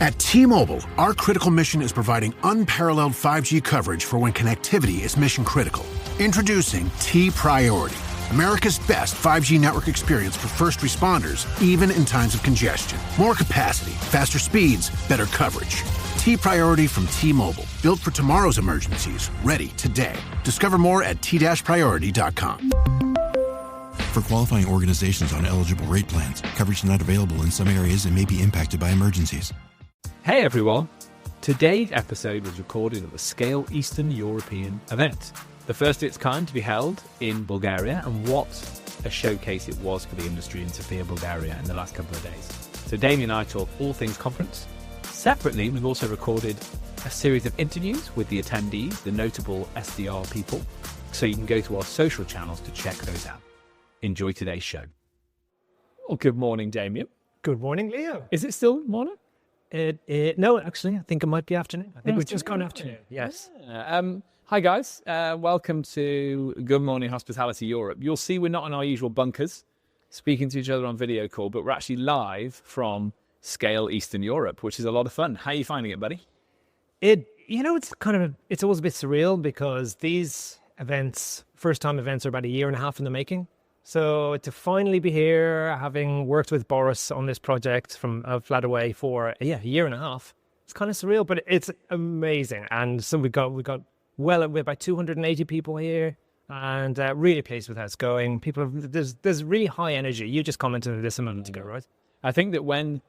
At T-Mobile, our critical mission is providing unparalleled 5G coverage for when connectivity is mission critical. Introducing T-Priority, America's best 5G network experience for first responders, even in times of congestion. More capacity, faster speeds, better coverage. T-Priority from T-Mobile, built for tomorrow's emergencies, ready today. Discover more at t-priority.com. For qualifying organizations on eligible rate plans, coverage not available in some areas and may be impacted by emergencies. Hey everyone! Today's episode was recorded at the Scale Eastern European event, the first of its kind to be held in Bulgaria, and what a showcase it was for the industry in Sofia, Bulgaria in the last couple of days. So Damian and I talk all things conference. Separately, we've also recorded a series of interviews with the attendees, the notable SDR people, so you can go to our social channels to check those out. Enjoy today's show. Well, good morning, Damian. Good morning, Leo. Is it still morning? No, actually, I think it might be afternoon. I think we've just gone afternoon. Yes. Hi, guys. Welcome to Good Morning Hospitality Europe. You'll see we're not in our usual bunkers, speaking to each other on video call, but we're actually live from Scale Eastern Europe, which is a lot of fun. How are you finding it, buddy? It's always a bit surreal because these events, first-time events, are about a year and a half in the making. So to finally be here, having worked with Boris on this project from Flataway for a year and a half, it's kind of surreal, but it's amazing. And so we're about 280 people here, and really pleased with how it's going. There's really high energy. You just commented on this a moment ago, right? I think that when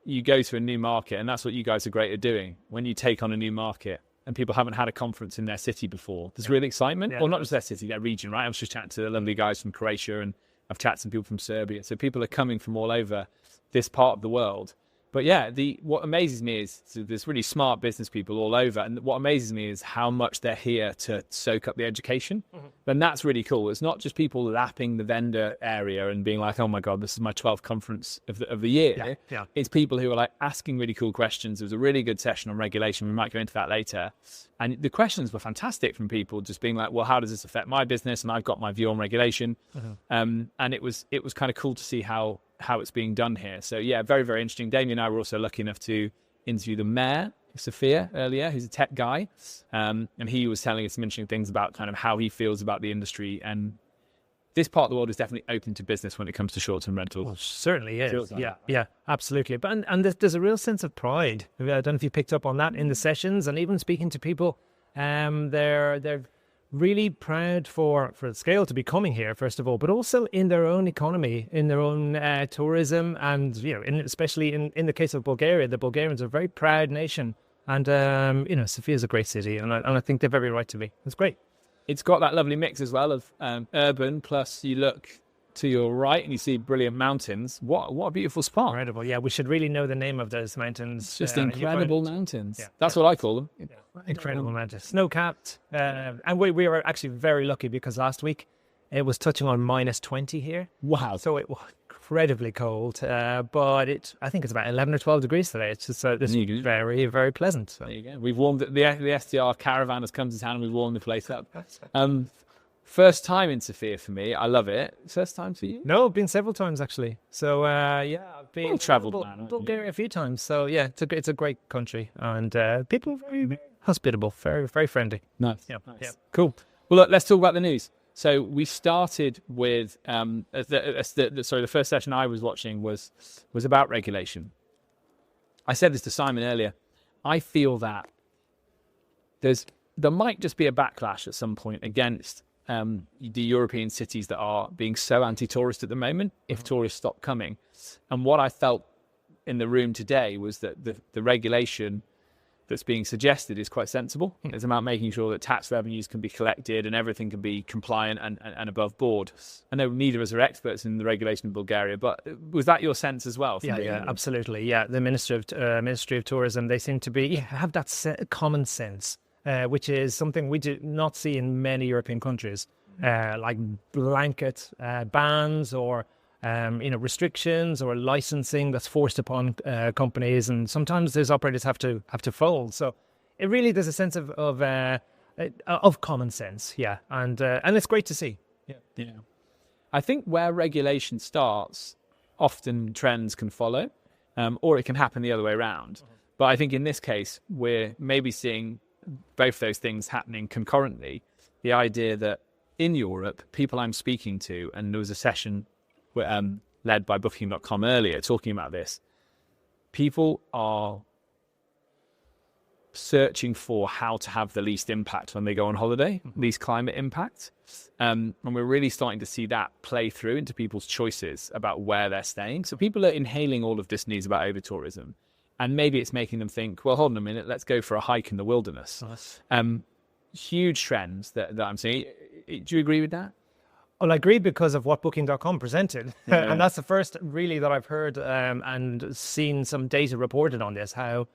you go to a new market, and that's what you guys are great at doing, when you take on a new market and people haven't had a conference in their city before, there's real excitement. Well, not just their city, their region, right? I was just chatting to the lovely guys from Croatia, and I've chatted to some people from Serbia. So people are coming from all over this part of the world. But yeah, what amazes me is there's really smart business people all over. And what amazes me is how much they're here to soak up the education. Mm-hmm. And that's really cool. It's not just people lapping the vendor area and being like, oh my God, this is my 12th conference of the year. Yeah. It's people who are like asking really cool questions. There was a really good session on regulation. We might go into that later. And the questions were fantastic from people just being like, well, how does this affect my business? And I've got my view on regulation. Mm-hmm. And it was kind of cool to see how it's being done here. So yeah, very, very interesting. Damian and I were also lucky enough to interview the mayor of Sofia earlier, who's a tech guy. And he was telling us some interesting things about kind of how he feels about the industry. And this part of the world is definitely open to business when it comes to short-term rentals. Well, certainly is. Yeah, absolutely. But and there's a real sense of pride. I don't know if you picked up on that in the sessions, and even speaking to people, they're really proud for Scale to be coming here, first of all, but also in their own economy, in their own tourism, and especially in the case of Bulgaria, the Bulgarians are a very proud nation, and Sofia is a great city, and I think they're very right to be. It's great. It's got that lovely mix as well of urban, plus you look to your right and you see brilliant mountains. What a beautiful spot. Incredible. Yeah, we should really know the name of those mountains. It's just incredible mountains. That's what I call them. Yeah. Incredible mountains. Snow-capped. And we were actually very lucky because last week it was touching on -20 here. Wow. So it was incredibly cold. But I think it's about 11 or 12 degrees today. It's just very, very pleasant. So. There you go. We've warmed the SDR caravan has come to town and we've warmed the place up. First time in Sofia for me. I love it. First time for you? No, I've been several times actually. So I've been travelled Bulgaria a few times. So yeah, it's a great country, and people are very, very hospitable, very, very friendly. Nice. Yeah. Cool. Well, look, let's talk about the news. So we started with the first session I was watching was about regulation. I said this to Simon earlier. I feel that there might just be a backlash at some point against the European cities that are being so anti-tourist at the moment if tourists stop coming. And what I felt in the room today was that the regulation that's being suggested is quite sensible. It's about making sure that tax revenues can be collected and everything can be compliant and above board. I know neither of us are experts in the regulation in Bulgaria, but was that your sense as well? Yeah, absolutely. Yeah, the Ministry of Tourism, they seem to have that common sense. Which is something we do not see in many European countries, like blanket bans or restrictions or licensing that's forced upon companies, and sometimes those operators have to fold. So it really there's a sense of common sense, and it's great to see. Yeah. I think where regulation starts, often trends can follow, or it can happen the other way around. But I think in this case, we're maybe seeing both those things happening concurrently. The idea that in Europe, people I'm speaking to, and there was a session led by Booking.com earlier talking about this, people are searching for how to have the least impact when they go on holiday, least climate impact. And we're really starting to see that play through into people's choices about where they're staying. So people are inhaling all of this news about over-tourism. And maybe it's making them think, well, hold on a minute, let's go for a hike in the wilderness. Nice. Huge trends that I'm seeing. Do you agree with that? Well, I agree because of what Booking.com presented. Yeah. And that's the first really that I've heard and seen some data reported on this, how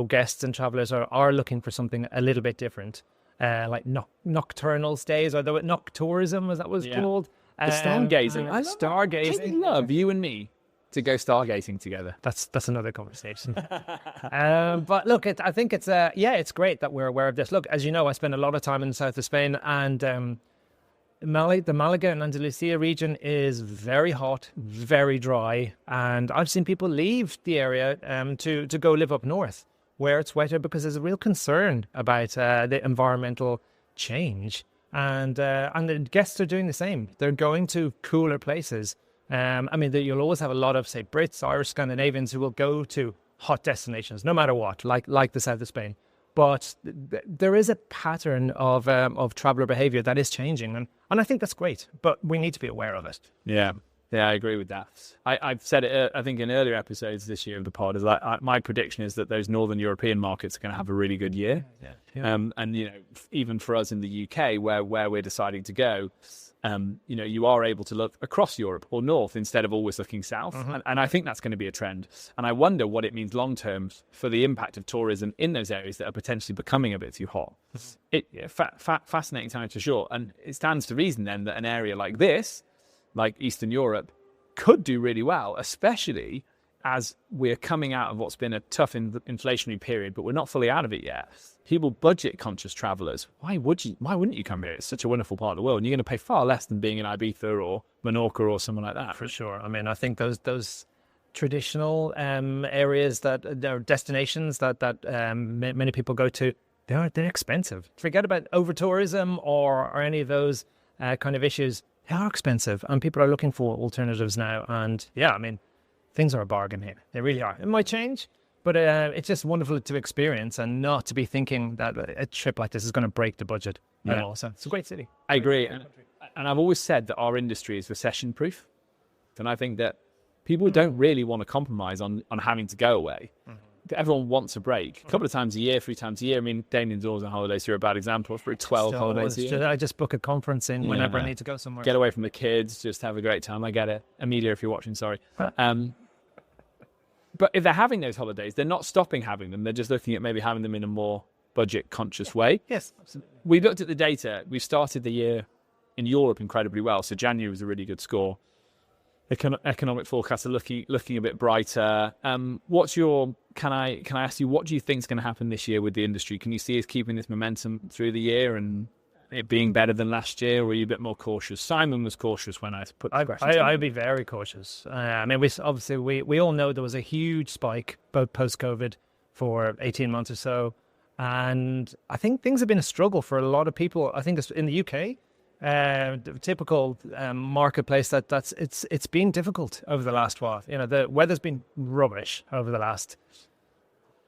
guests and travelers are looking for something a little bit different, like nocturnal stays, or noctourism, as that was called. The stargazing. I stargazing. I love you and me to go stargazing together. That's another conversation. But look, I think it's it's great that we're aware of this. Look, as you know, I spend a lot of time in the south of Spain, and the Malaga and Andalusia region is very hot, very dry, and I've seen people leave the area to go live up north where it's wetter, because there's a real concern about the environmental change, and the guests are doing the same. They're going to cooler places. I mean, you'll always have a lot of, say, Brits, Irish, Scandinavians who will go to hot destinations, no matter what, like the south of Spain. But there is a pattern of traveller behaviour that is changing, and I think that's great. But we need to be aware of it. Yeah, I agree with that. I've said it, I think, in earlier episodes this year of the pod. Is like my prediction is that those Northern European markets are going to have a really good year. Yeah. And even for us in the UK, where we're deciding to go, you are able to look across Europe or north instead of always looking south. Mm-hmm. And I think that's going to be a trend. And I wonder what it means long term for the impact of tourism in those areas that are potentially becoming a bit too hot. Fascinating time for sure. And it stands to reason then that an area like this, like Eastern Europe, could do really well, especially as we're coming out of what's been a tough inflationary period, but we're not fully out of it yet. People, budget-conscious travellers, why wouldn't you come here? It's such a wonderful part of the world, and you're going to pay far less than being in Ibiza or Menorca or something like that. For sure. I mean, I think those traditional areas that are destinations that many people go to, they're expensive. Forget about over-tourism or any of those kind of issues. They are expensive, and people are looking for alternatives now. And yeah, I mean, things are a bargain here. They really are. It might change, but it's just wonderful to experience and not to be thinking that a trip like this is going to break the budget at all. So it's a great city. I agree. And I've always said that our industry is recession-proof. And I think that people don't really want to compromise on having to go away. Mm-hmm. Everyone wants a break. A couple of times a year, 3 times a year. I mean, Damian's always on holidays. You're a bad example. For 12 holidays a year. I just book a conference in whenever I need to go somewhere. Get away from the kids. Just have a great time. I get it. Amelia, if you're watching, sorry. But if they're having those holidays, they're not stopping having them. They're just looking at maybe having them in a more budget-conscious way. Yes, absolutely. We looked at the data. We started the year in Europe incredibly well. So January was a really good score. Economic forecasts are looking a bit brighter. What's your? Can I ask you, what do you think is going to happen this year with the industry? Can you see us keeping this momentum through the year and it being better than last year, or are you a bit more cautious? Simon was cautious when I put the question. I'd be very cautious. I mean, we all know there was a huge spike post-COVID for 18 months or so, and I think things have been a struggle for a lot of people. I think in the UK. The typical marketplace it's been difficult over the last while. The weather's been rubbish over the last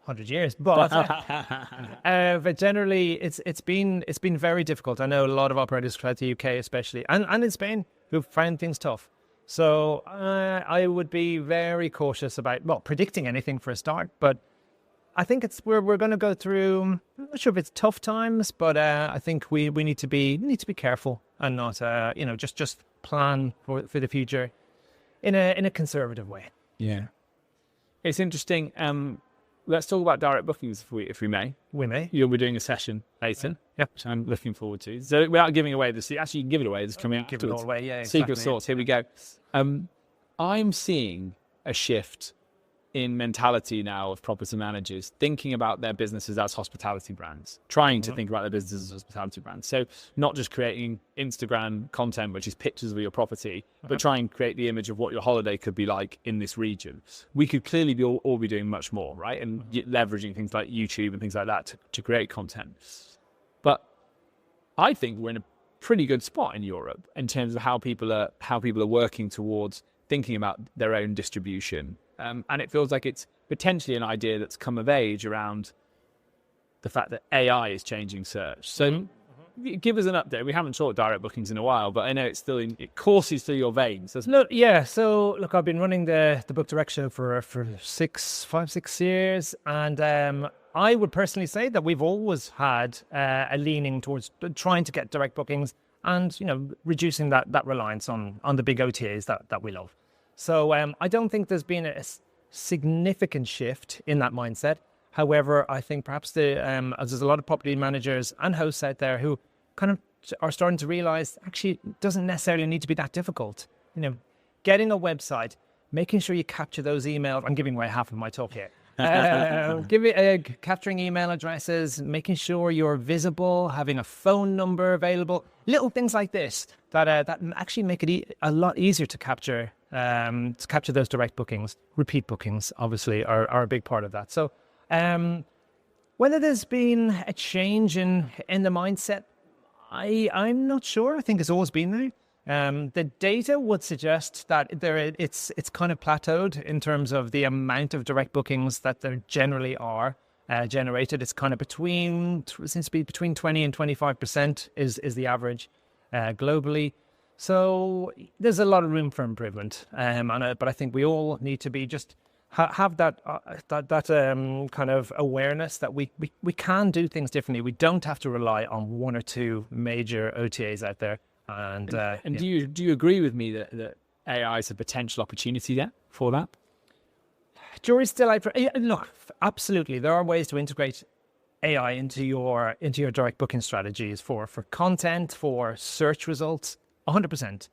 100 years, but generally it's been very difficult. I know a lot of operators throughout the UK, especially and in Spain, who've found things tough. So I would be very cautious about predicting anything for a start, but I think we're going to go through. I'm not sure if it's tough times, but I think we need to be careful and not just plan for the future in a conservative way. Yeah, it's interesting. Let's talk about direct bookings if we may. We may. You'll be doing a session later. Yeah, which I'm looking forward to. So without giving away actually you can give it away. It's coming out. Give it all away. Yeah, exactly. Secret sauce. Here we go. I'm seeing a shift in mentality now of property managers thinking about their businesses as hospitality brands, trying to think about their businesses as hospitality brands. So not just creating Instagram content, which is pictures of your property, but try and create the image of what your holiday could be like in this region. We could clearly be all be doing much more, right? And leveraging things like YouTube and things like that to create content. But I think we're in a pretty good spot in Europe in terms of how people are working towards thinking about their own distribution. And it feels like it's potentially an idea that's come of age around the fact that AI is changing search. So give us an update. We haven't talked direct bookings in a while, but I know it courses through your veins. So I've been running the Book Direct show for 5-6 years, and I would personally say that we've always had a leaning towards trying to get direct bookings and, reducing that reliance on the big OTAs that we love. So I don't think there's been a significant shift in that mindset. However, I think perhaps there's a lot of property managers and hosts out there who kind of are starting to realize actually it doesn't necessarily need to be that difficult. Getting a website, making sure you capture those emails. I'm giving away half of my talk here. Capturing email addresses, making sure you're visible, having a phone number available, little things like this that actually make it a lot easier to capture those direct bookings. Repeat bookings, obviously, are a big part of that. So whether there's been a change in the mindset, I'm not sure. I think it's always been there. The data would suggest that it's kind of plateaued in terms of the amount of direct bookings that there generally are generated. It's kind of seems to be between 20 and 25% is the average globally. So there's a lot of room for improvement. But I think we all need to be just have that kind of awareness that we can do things differently. We don't have to rely on one or two major OTAs out there. And do you agree with me that AI is a potential opportunity there for that? Jury's still out. Look, absolutely, there are ways to integrate AI into your direct booking strategies for content, for search results, 100%.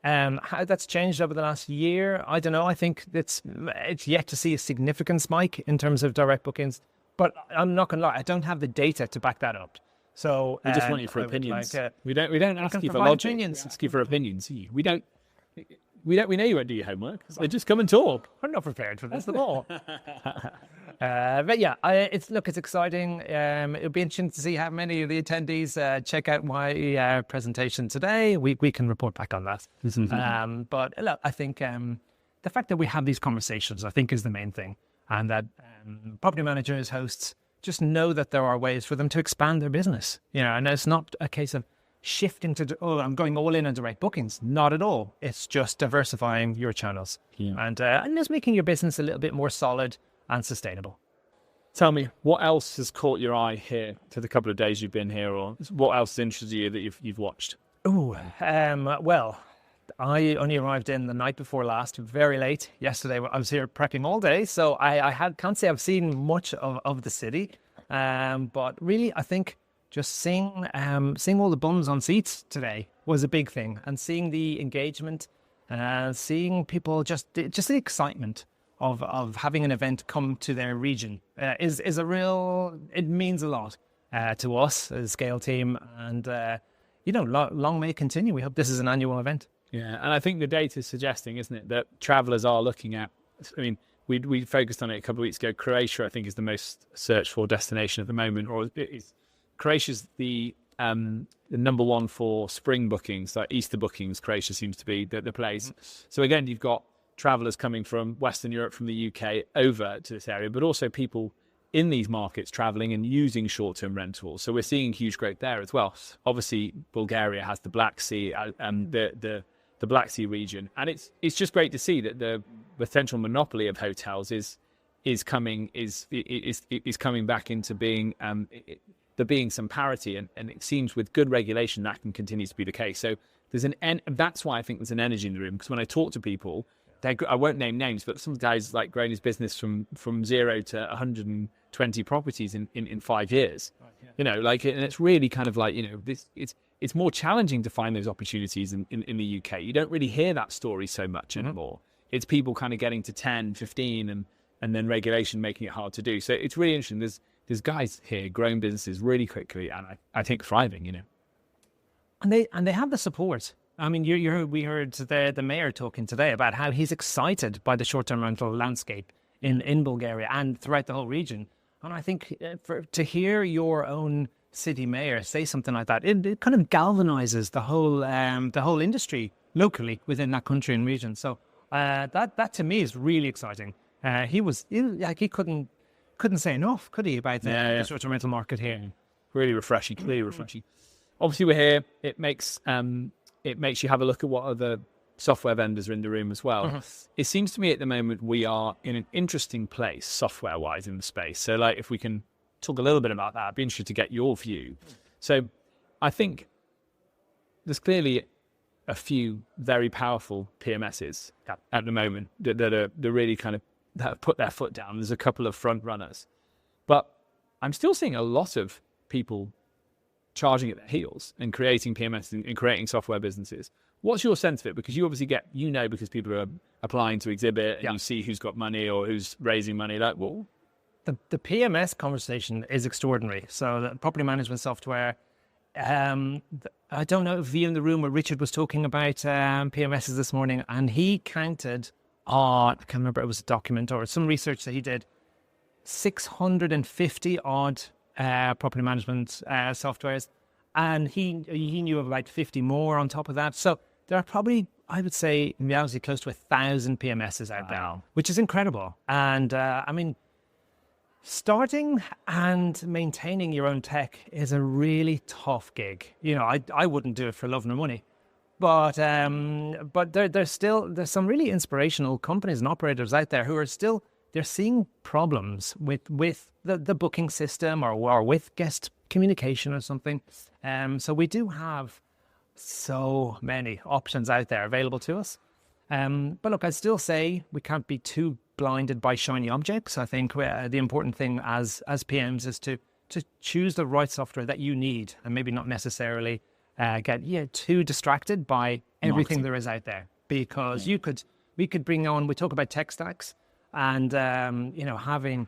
How that's changed over the last year, I don't know. I think it's yet to see a significant spike in terms of direct bookings. But I'm not going to lie, I don't have the data to back that up. So we just want you for opinions. We don't ask you for logic. Opinions. We ask you for opinions. We know you won't do your homework. So just come and talk. I'm not prepared for this at all. But yeah, it's exciting. It'll be interesting to see how many of the attendees check out my presentation today. We can report back on that. But look, I think the fact that we have these conversations, I think, is the main thing, and that property managers, hosts, just know that there are ways for them to expand their business. And it's not a case of shifting to, I'm going all in on direct bookings. Not at all. It's just diversifying your channels and just making your business a little bit more solid and sustainable. Tell me, what else has caught your eye here to the couple of days you've been here, or what else interests you that you've watched? Well, I only arrived in the night before last, very late. Yesterday, I was here prepping all day, so I can't say I've seen much of the city. But really, I think just seeing all the bums on seats today was a big thing, and seeing the engagement, seeing people just the excitement of having an event come to their region is a real. It means a lot to us as a Scale team, and long may it continue. We hope this is an annual event. Yeah, and I think the data is suggesting, isn't it, that travellers are looking at. I mean, we focused on it a couple of weeks ago. Croatia, I think, is the most searched for destination at the moment, or Croatia's the number one for spring bookings, like Easter bookings. Croatia seems to be the place. So again, you've got travellers coming from Western Europe, from the UK, over to this area, but also people in these markets travelling and using short-term rentals. So we're seeing huge growth there as well. Obviously, Bulgaria has the Black Sea and the Black Sea region, and it's just great to see that the potential monopoly of hotels is coming back into being there being some parity, and it seems with good regulation that can continue to be the case. So that's why I think there's an energy in the room, because when I talk to people, I won't name names, but some guys like growing his business from 0 to 120 properties in 5 years. Right, yeah. And it's really kind of like, it's more challenging to find those opportunities in the UK. You don't really hear that story so much anymore. It's people kind of getting to 10, 15 and and then regulation making it hard to do. So it's really interesting. There's guys here growing businesses really quickly, and I think thriving, you know. And they have the support. I mean, we heard the mayor talking today about how he's excited by the short-term rental landscape in Bulgaria and throughout the whole region. And I think to hear your own city mayor say something like that, it kind of galvanizes the whole industry locally within that country and region. So that to me is really exciting. He couldn't say enough, could he, about the short-term rental market here? Really refreshing, clearly refreshing. Obviously, we're here. It makes you have a look at what other software vendors are in the room as well. Mm-hmm. It seems to me at the moment we are in an interesting place software-wise in the space. So, like, if we can talk a little bit about that, I'd be interested to get your view. So, I think there's clearly a few very powerful PMSs at the moment that are really kind of that have put their foot down. There's a couple of front runners, but I'm still seeing a lot of people charging at their heels and creating PMS and creating software businesses. What's your sense of it? Because you obviously because people are applying to exhibit and you see who's got money or who's raising money. Like, well, the PMS conversation is extraordinary. So the property management software, I don't know if you in the room where Richard was talking about PMSs this morning, and he counted, I can't remember, it was a document or some research that he did, 650 odd property management softwares, and he knew of about 50 more on top of that. So there are probably, I would say, in reality, close to 1,000 PMSs out there, which is incredible. And I mean, starting and maintaining your own tech is a really tough gig. You know, I wouldn't do it for love nor money, but there's some really inspirational companies and operators out there who are still, they're seeing problems with the booking system or with guest communication or something. So we do have so many options out there available to us. But look, I still say we can't be too blinded by shiny objects. I think the important thing as PMs is to choose the right software that you need, and maybe not necessarily get too distracted by everything there is out there. Because we could bring on, we talk about tech stacks, and having,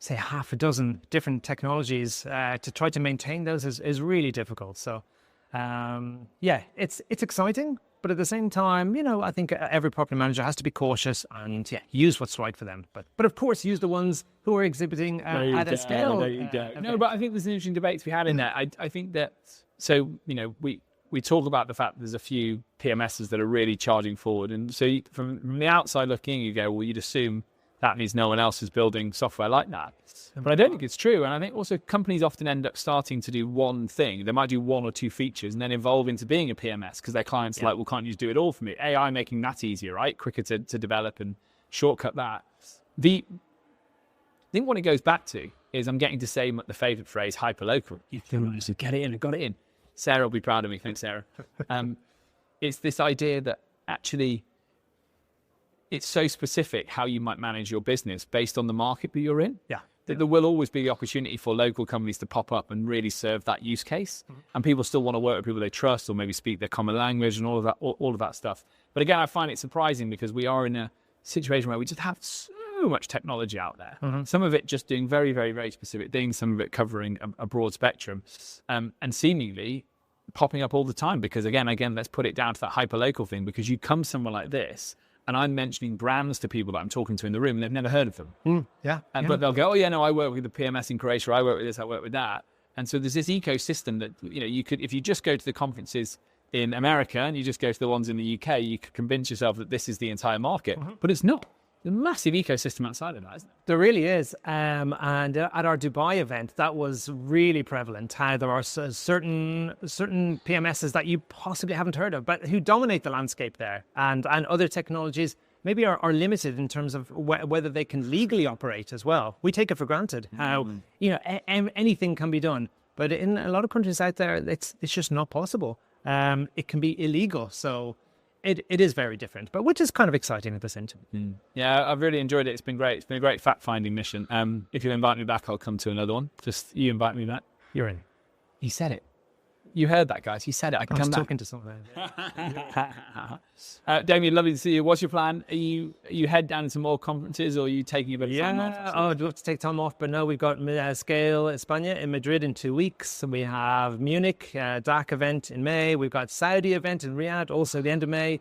say, half a dozen different technologies to try to maintain those is really difficult. So it's exciting, but at the same time, I think every property manager has to be cautious and use what's right for them. But of course, use the ones who are exhibiting at a scale. No, but I think there's an interesting debate to be had in there. I think that, so, we talk about the fact that there's a few PMSs that are really charging forward. And so from the outside looking, you go, well, you'd assume that means no one else is building software like that. But I don't think it's true. And I think also companies often end up starting to do one thing. They might do one or two features and then evolve into being a PMS because their clients are like, well, can't you just do it all for me? AI making that easier, right? Quicker to develop and shortcut that. I think what it goes back to is I'm getting to say the favourite phrase, hyperlocal. You get it in, I got it in. Sarah will be proud of me. Thanks, Sarah. It's this idea that actually it's so specific how you might manage your business based on the market that you're in. Yeah. That there will always be the opportunity for local companies to pop up and really serve that use case. Mm-hmm. And people still want to work with people they trust or maybe speak their common language and all of that stuff. But again, I find it surprising because we are in a situation where we just have so much technology out there. Mm-hmm. Some of it just doing very, very, very specific things, some of it covering a broad spectrum, and seemingly popping up all the time. Because again, let's put it down to that hyperlocal thing, because you come somewhere like this, and I'm mentioning brands to people that I'm talking to in the room, and they've never heard of them. But they'll go, oh yeah, no, I work with the PMS in Croatia, I work with this, I work with that. And so there's this ecosystem that, you could, if you just go to the conferences in America and you just go to the ones in the UK, you could convince yourself that this is the entire market, but it's not. There's a massive ecosystem outside of that, isn't there? There really is. And at our Dubai event, that was really prevalent, how there are certain PMSs that you possibly haven't heard of, but who dominate the landscape there. And other technologies maybe are limited in terms of whether they can legally operate as well. We take it for granted how, anything can be done. But in a lot of countries out there, it's just not possible. It can be illegal. So it is very different, but which is kind of exciting at the same time. Yeah, I've really enjoyed it. It's been great. It's been a great fact-finding mission. If you'll invite me back, I'll come to another one. Just you invite me back. You're in. He said it. You heard that, guys. He said it. I can I was come back. talking to someone. Damian, lovely to see you. What's your plan? Are you head down to more conferences, or are you taking a bit of time off? I'd love to take time off, but no, we've got Scale España in Madrid in 2 weeks. We have Munich, DAC event in May. We've got Saudi event in Riyadh, also the end of May.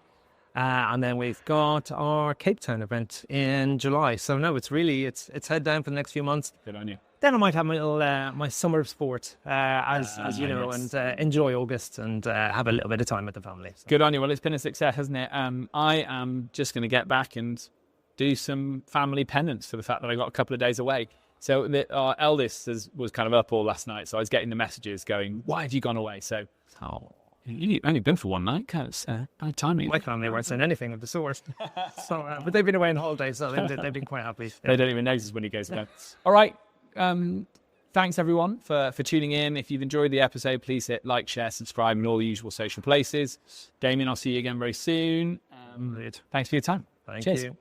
And then we've got our Cape Town event in July. So no, it's head down for the next few months. Good on you. Then I might have my little my summer sport, as you know, yes. and enjoy August and have a little bit of time with the family. So. Good on you. Well, it's been a success, hasn't it? I am just going to get back and do some family penance for the fact that I got a couple of days away. So our eldest was kind of up all last night, so I was getting the messages going, "Why have you gone away?" So, you've only been for one night, kind of bad timing. My family weren't saying anything of the sort. So, but they've been away on holidays, so they've been quite happy. They don't even notice when he goes down. All right. Thanks everyone for tuning in. If you've enjoyed the episode, please hit like, share, subscribe in all the usual social places. Damian, I'll see you again very soon. Thanks for your time. Thank Cheers. you.